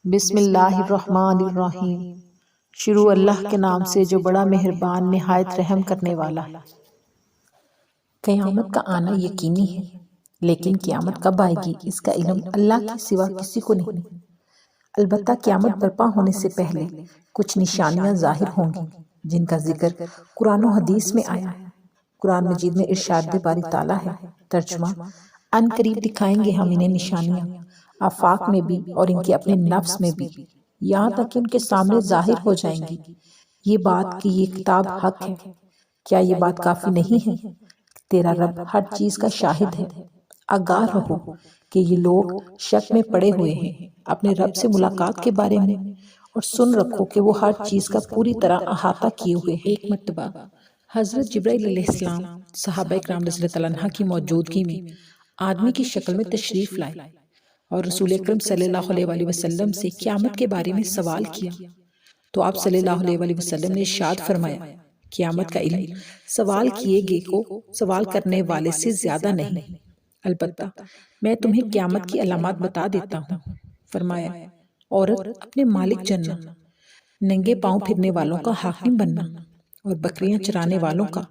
بسم اللہ الرحمن الرحیم۔ شروع اللہ کے نام سے جو بڑا مہربان نہایت رحم کرنے والا ہے۔ قیامت کا آنا یقینی ہے، لیکن قیامت کب آئے گی اس کا علم اللہ کے سوا کسی کو نہیں۔ البتہ قیامت برپا ہونے سے پہلے کچھ نشانیاں ظاہر ہوں گی جن کا ذکر قرآن و حدیث میں آیا ہے۔ قرآن مجید میں ارشاد باری تعالیٰ ہے، ترجمہ: ان قریب دکھائیں گے ہم انہیں نشانیاں، آفاق میں بھی اور ان کے اپنے نفس میں بھی، یہاں تک کہ ان کے سامنے ظاہر ہو جائیں گی۔ یہ بات کہ یہ کتاب حق ہے، کیا یہ بات کافی نہیں ہے؟ تیرا رب ہر چیز کا شاہد ہے۔ آگاہ رہو کہ یہ لوگ شک میں پڑے ہوئے ہیں اپنے رب سے ملاقات کے بارے میں، اور سن رکھو کہ وہ ہر چیز کا پوری طرح احاطہ کیے ہوئے ہیں۔ ایک مرتبہ حضرت جبرائیل علیہ السلام صحابہ کرام رضی اللہ عنہ کی موجودگی میں آدمی کی شکل میں تشریف لائے اور رسول اکرم صلی اللہ علیہ وآلہ وسلم سے قیامت کے بارے میں سوال کیا، تو آپ صلی اللہ علیہ وآلہ وسلم نے ارشاد فرمایا، قیامت کا علم سوال کیے گئے کو سوال کرنے والے سے زیادہ نہیں، البتہ میں تمہیں قیامت کی علامات بتا دیتا ہوں۔ فرمایا، عورت اپنے مالک جننا، ننگے پاؤں پھرنے والوں کا حاکم بننا، اور بکریاں چرانے والوں کا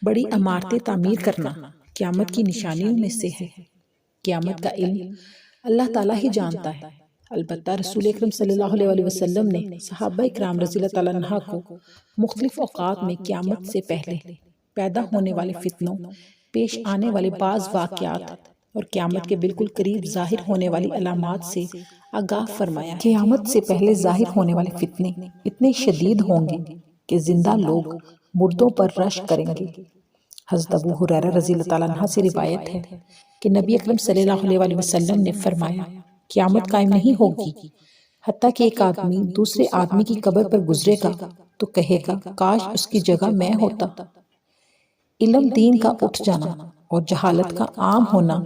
بڑی عمارتیں تعمیر کرنا قیامت کی نشانیوں میں سے ہے۔ قیامت کا علم اللہ تعالیٰ ہی جانتا ہے، البتہ رسول اکرم صلی اللہ علیہ وآلہ وسلم نے صحابہ کرام رضی اللہ عنہ کو مختلف اوقات میں قیامت سے پہلے پیدا ہونے والے فتنوں، پیش آنے والے بعض واقعات اور قیامت کے بالکل قریب ظاہر ہونے والی علامات سے آگاہ فرمایا ہے۔ قیامت سے پہلے ظاہر ہونے والے فتنے اتنے شدید ہوں گے کہ زندہ لوگ مردوں پر رش کریں گے۔ حضرت ابو ہریرہ رضی اللہ عنہ سے روایت ہے کہ نبی اکرم صلی اللہ علیہ وآلہ وسلم نے فرمایا، قیامت قائم نہیں ہوگی حتیٰ کہ ایک آدمی دوسرے آدمی کی قبر پر گزرے گا تو کہے گا، کاش اس کی جگہ میں ہوتا۔ علم دین کا اٹھ جانا اور جہالت کا عام ہونا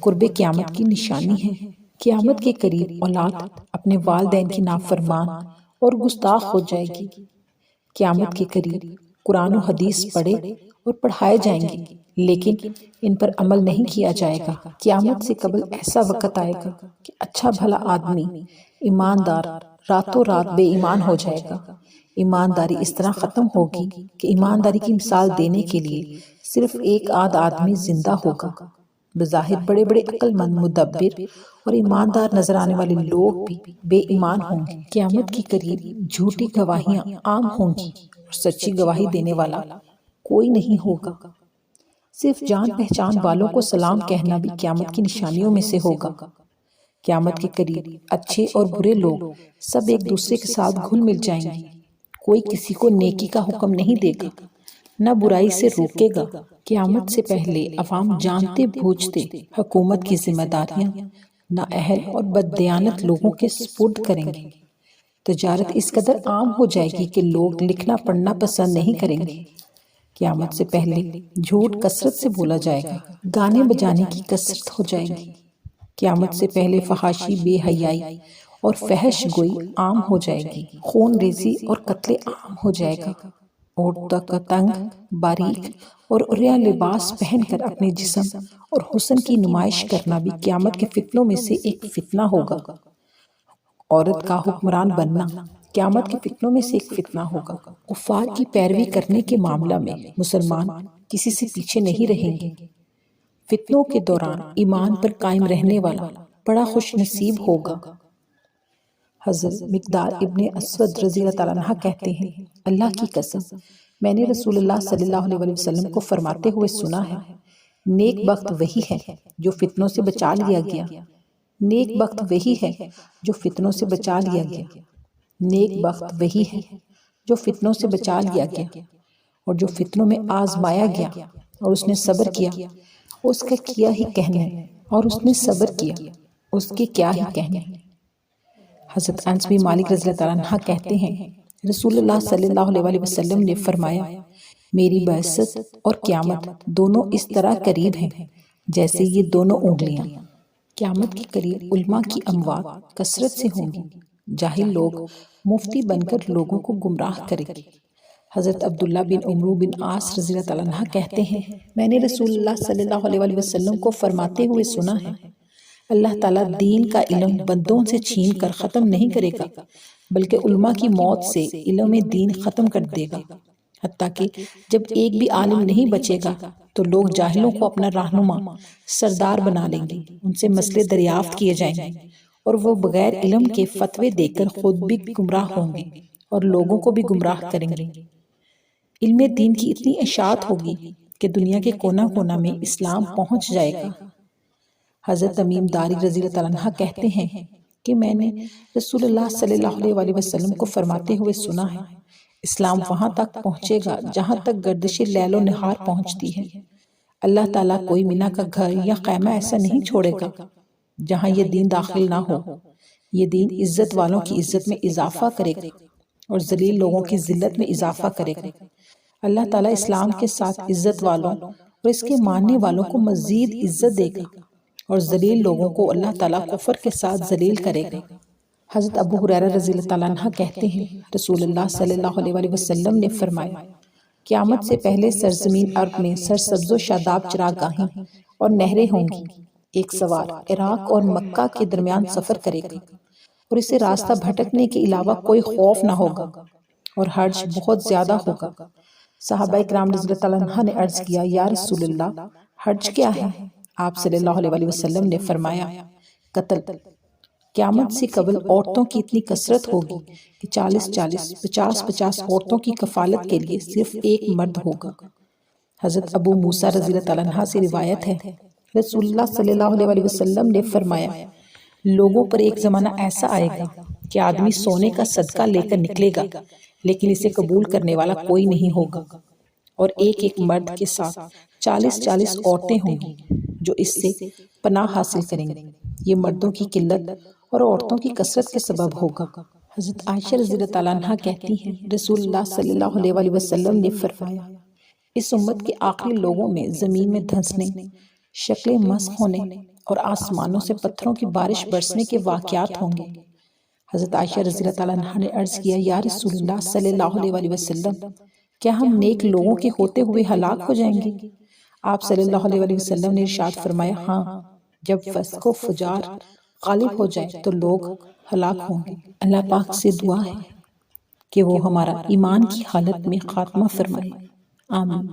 قرب قیامت کی نشانی ہے۔ قیامت کے قریب اولاد اپنے والدین کی نافرمان اور گستاخ ہو جائے گی۔ قیامت کے قریب قرآن و حدیث پڑھے اور پڑھائے جائیں گے، لیکن ان پر عمل نہیں کیا جائے گا۔ قیامت سے قبل ایسا وقت آئے گا کہ اچھا بھلا آدمی ایماندار راتوں رات بے ایمان ہو جائے گا۔ ایمانداری اس طرح ختم ہوگی کہ ایمانداری کی مثال دینے کے لیے صرف ایک آدھ آدمی زندہ ہوگا۔ بظاہر بڑے بڑے عقل مند، مدبر اور ایماندار نظر آنے والے لوگ بھی بے ایمان ہوں گے۔ قیامت کی قریب جھوٹی گواہیاں عام ہوں گی اور سچی گواہی دینے والا کوئی نہیں ہوگا۔ صرف جان پہچان والوں کو سلام کہنا بھی قیامت کی نشانیوں میں سے ہوگا۔ قیامت کے قریب اچھے اور برے لوگ سب ایک دوسرے کے ساتھ گھل مل جائیں گے۔ کوئی کسی کو نیکی کا حکم نہیں دے گا، نہ برائی سے روکے گا۔ قیامت سے پہلے عوام جانتے بوجھتے حکومت کی ذمہ داریاں نااہل اور بددیانت لوگوں کے سپرد کریں گے۔ تجارت اس قدر عام ہو جائے گی کہ لوگ لکھنا پڑھنا پسند نہیں کریں گے۔ قیامت سے پہلے جھوٹ کثرت سے بولا جائے گا، گانے بجانے کی کثرت ہو جائے گی۔ قیامت سے پہلے فحاشی، بے حیائی اور فحش گوئی عام ہو جائے گی۔ خون ریزی اور قتل عام ہو جائے گا۔ عورتوں کا تنگ، باریک اور عریاں لباس پہن کر اپنے جسم اور حسن کی نمائش کرنا بھی قیامت کے فتنوں میں سے ایک فتنہ ہوگا۔ عورت کا حکمران بننا قیامت کے فتنوں میں سے ایک فتنہ ہوگا۔ کفار کی پیروی کرنے کے معاملہ میں مسلمان کسی سے پیچھے نہیں رہیں گے۔ فتنوں کے دوران ایمان پر قائم رہنے والا بڑا خوش نصیب ہوگا۔ حضرت مقداد ابن اسود رضی اللہ عنہ کہتے ہیں، اللہ کی قسم میں نے رسول اللہ صلی اللہ علیہ وآلہ وسلم کو فرماتے ہوئے سنا ہے، نیک بخت وہی ہے جو فتنوں سے بچا لیا گیا۔ نیک بخت وہی ہے جو فتنوں سے بچا لیا گیا۔ نیک بخت وہی ہے جو فتنوں سے بچا لیا گیا اور جو فتنوں میں آزمایا گیا اور اس نے صبر کیا، اس کا کیا ہی کہنے، اور اس نے صبر کیا، اس کے کیا ہی کہنے۔ حضرت انس بن مالک رضی اللہ عنہ کہتے ہیں، رسول اللہ صلی اللہ علیہ وآلہ وسلم نے فرمایا، میری بعثت اور قیامت دونوں اس طرح قریب ہیں جیسے یہ دونوں انگلیاں۔ قیامت کے قریب علماء کی اموات کثرت سے ہوں گی۔ جاہل لوگ مفتی بن کر لوگوں کو گمراہ کریں گے۔ حضرت عبداللہ بن عمرو بن عاص رضی اللہ عنہ کہتے ہیں، میں نے رسول اللہ صلی اللہ علیہ وآلہ وسلم کو فرماتے ہوئے سنا ہے، اللہ تعالیٰ دین کا علم بندوں سے چھین کر ختم نہیں کرے گا، بلکہ علماء کی موت سے علم دین ختم کر دے گا، حتیٰ کہ جب ایک بھی عالم نہیں بچے گا تو لوگ جاہلوں کو اپنا رہنما سردار بنا لیں گے، ان سے مسئلے دریافت کیے جائیں گے اور وہ بغیر علم کے فتوے دے کر خود بھی گمراہ ہوں گے اور لوگوں کو بھی گمراہ کریں گے۔ علم دین کی اتنی اشاعت ہوگی کہ دنیا کے کونا کونا میں اسلام پہنچ جائے گا۔ حضرت تمیم داری رضی اللہ عنہ کہتے ہیں کہ میں نے رسول اللہ صلی اللہ علیہ وسلم کو فرماتے ہوئے سنا ہے، اسلام وہاں تک پہنچے گا جہاں تک گردش لیل و نہار پہنچتی ہے۔ اللہ تعالیٰ کوئی مینا کا گھر یا خیمہ ایسا نہیں چھوڑے گا جہاں یہ دین داخل نہ ہو۔ یہ دین عزت والوں کی عزت میں اضافہ کرے گا اور ذلیل لوگوں کی ذلت میں اضافہ کرے گا۔ اللہ تعالیٰ اسلام کے ساتھ عزت والوں اور اس کے ماننے والوں کو مزید عزت دے گا اور ذلیل لوگوں کو اللہ تعالیٰ کفر کے ساتھ ذلیل کرے گا۔ حضرت ابو ہریرہ رضی اللہ عنہ کہتے ہیں رسول اللہ صلی اللہ علیہ وسلم نے فرمایا، قیامت سے پہلے سرزمین عرب میں سرسبز و شاداب چراگاہیں اور نہریں ہوں گی۔ ایک سوار عراق اور مکہ کے درمیان سفر کرے گا اور اسے راستہ بھٹکنے کے علاوہ کوئی خوف نہ ہوگا اور حرج بہت زیادہ ہوگا۔ صحابہ کرام رضی اللہ عنہ نے عرض کیا، یا رسول اللہ حرج کیا ہے؟ آپ صلی اللہ علیہ وسلم نے فرمایا، قتل۔ قیامت سے قبل عورتوں کی اتنی کثرت ہوگی کہ 40 50 عورتوں کی کفالت کے لیے صرف ایک مرد ہوگا۔ حضرت ابو موسیٰ رضی اللہ عنہ سے روایت ہے، رسول اللہ صلی اللہ علیہ وسلم نے فرمایا، لوگوں پر ایک زمانہ ایسا آئے گا کہ آدمی سونے کا صدقہ لے کر نکلے گا لیکن اسے قبول کرنے والا کوئی نہیں ہوگا، اور ایک ایک مرد کے ساتھ 40 عورتیں ہوں گی جو اس سے پناہ حاصل کریں گی۔ یہ مردوں کی قلت اور عورتوں کی کثرت کے سبب ہوگا۔ حضرت عائشہ رضی اللہ عنہ کہتی ہیں رسول اللہ صلی اللہ علیہ وسلم نے فرمایا، اس امت کے آخری لوگوں میں زمین میں دھنسنے، شکلیں مسخ ہونے اور آسمانوں سے پتھروں کی بارش برسنے کے واقعات ہوں گے۔ حضرت عائشہ رضی اللہ عنہ نے عرض کیا، یا رسول اللہ صلی اللہ علیہ وسلم کیا ہم نیک لوگوں کے ہوتے ہوئے ہلاک ہو جائیں گے؟ آپ صلی اللہ علیہ وسلم نے ارشاد فرمایا، ہاں، جب فسق و فجار غالب ہو جائے تو لوگ ہلاک ہوں گے۔ اللہ پاک سے دعا ہے کہ وہ ہمارا ایمان کی حالت میں خاتمہ فرمائے، آمین۔